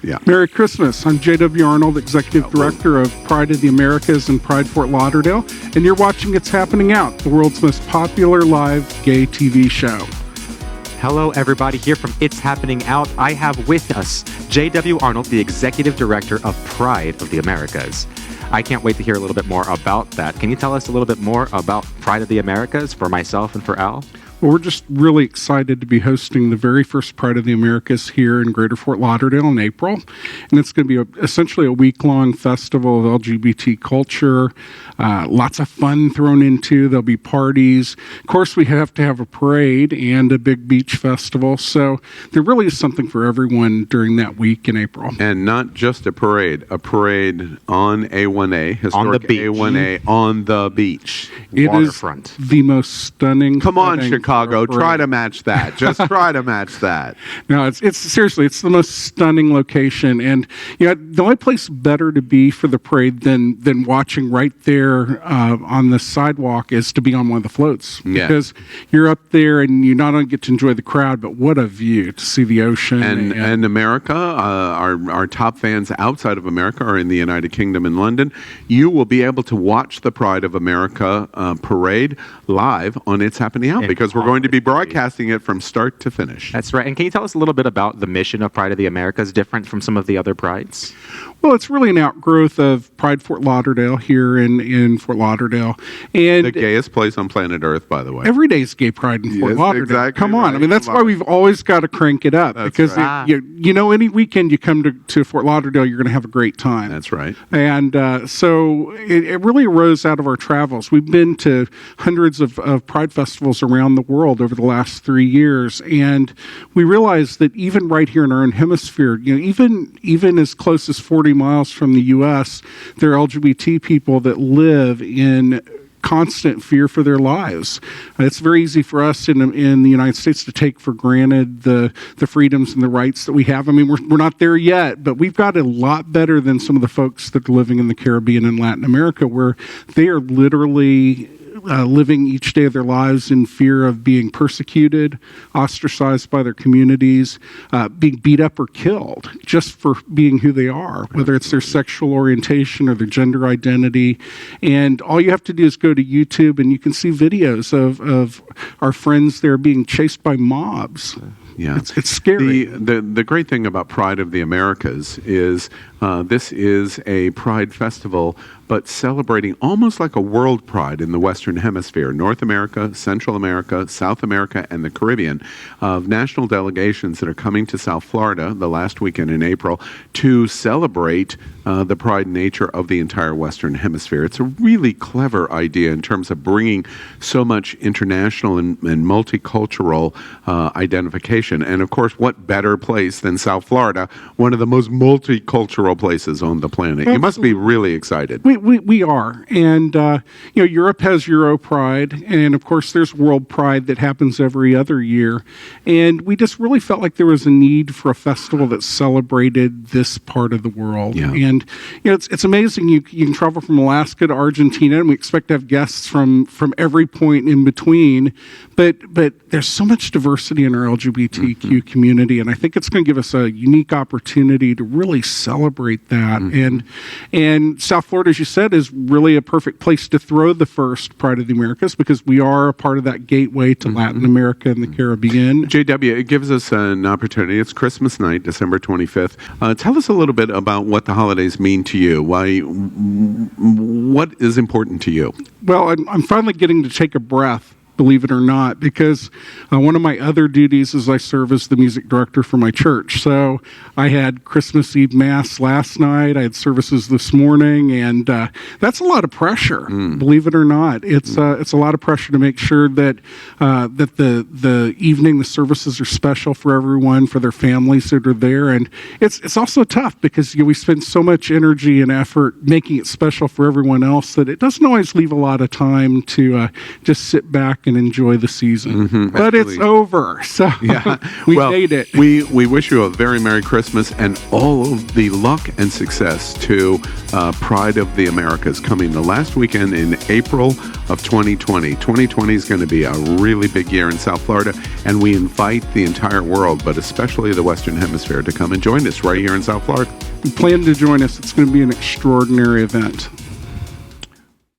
Yeah. Merry Christmas. I'm J.W. Arnold, Executive Director of Pride of the Americas and Pride Fort Lauderdale, and you're watching It's Happening Out, the world's most popular live gay TV show. Hello, everybody. Here from It's Happening Out, I have with us J.W. Arnold, the Executive Director of Pride of the Americas. I can't wait to hear a little bit more about that. Can you tell us a little bit more about Pride of the Americas for myself and for Al? Well, we're just really excited to be hosting the very first Pride of the Americas here in Greater Fort Lauderdale in April. And it's going to be essentially a week-long festival of LGBT culture, lots of fun thrown into. There'll be parties. Of course, we have to have a parade and a big beach festival. So there really is something for everyone during that week in April. And not just a parade on A1A, historic On the beach. A1A on the beach. It Waterfront. is the most stunning. Come on, setting Chicago, for a try parade. to match that. Just try to match that. No, it's seriously, it's the most stunning location, and the only place better to be for the parade than watching right there on the sidewalk is to be on one of the floats. Yeah. Because you're up there and you not only get to enjoy the crowd, but what a view to see the ocean. And America, our top fans outside of America are in the United Kingdom and London. You will be able to watch the Pride of America parade live on It's Happening Out, because we're going to be broadcasting it from start to finish. That's right. And can you tell us a little bit about the mission of Pride of the Americas, different from some of the other prides? Well, it's really an outgrowth of Pride Fort Lauderdale here in Fort Lauderdale. And The gayest place on planet Earth, by the way. every day's gay pride in Fort Yes, Lauderdale. exactly Come on. right. I mean, that's Come why on. we've always got to crank it up. That's because right. any weekend you come to Fort Lauderdale, you're going to have a great time. That's right. And so it really arose out of our travels. We've been to hundreds of pride festivals around the world over the last 3 years, and we realized that even right here in our own hemisphere, even as close as 40 miles from the U.S., there are LGBT people that live in constant fear for their lives. It's very easy for us in the United States to take for granted the freedoms and the rights that we have. I mean, we're not there yet, but we've got it a lot better than some of the folks that are living in the Caribbean and Latin America, where they are literally living each day of their lives in fear of being persecuted, ostracized by their communities, being beat up or killed just for being who they are, whether it's their sexual orientation or their gender identity. And all you have to do is go to YouTube and you can see videos of our friends there being chased by mobs. Yeah, it's scary. The great thing about Pride of the Americas is this is a Pride festival, but celebrating almost like a world pride in the Western Hemisphere, North America, Central America, South America, and the Caribbean, of national delegations that are coming to South Florida the last weekend in April to celebrate the pride nature of the entire Western Hemisphere. It's a really clever idea in terms of bringing so much international and multicultural identification. And of course, what better place than South Florida, one of the most multicultural places on the planet? You must be really excited. We are. And, Europe has Euro Pride. And, of course, there's World Pride that happens every other year. And we just really felt like there was a need for a festival that celebrated this part of the world. Yeah. And, it's amazing. You can travel from Alaska to Argentina, and we expect to have guests from every point in between. But there's so much diversity in our LGBTQ community, and I think it's going to give us a unique opportunity to really celebrate that. And South Florida, as you said, is really a perfect place to throw the first Pride of the Americas, because we are a part of that gateway to Latin America and the Caribbean. JW, it gives us an opportunity. It's Christmas night, December 25th. Tell us a little bit about what the holidays mean to you. What is important to you? Well, I'm finally getting to take a breath, believe it or not, because one of my other duties is I serve as the music director for my church. So I had Christmas Eve Mass last night. I had services this morning, and that's a lot of pressure, believe it or not. It's a lot of pressure to make sure that the evening, the services are special for everyone, for their families that are there. And it's also tough because we spend so much energy and effort making it special for everyone else that it doesn't always leave a lot of time to just sit back back and enjoy the season. But it's Absolutely. over. So we well, made it. We wish you a very Merry Christmas and all of the luck and success to Pride of the Americas coming the last weekend in April of 2020. 2020 is going to be a really big year in South Florida, and we invite the entire world, but especially the Western Hemisphere, to come and join us right here in South Florida. Plan to join us. It's going to be an extraordinary event.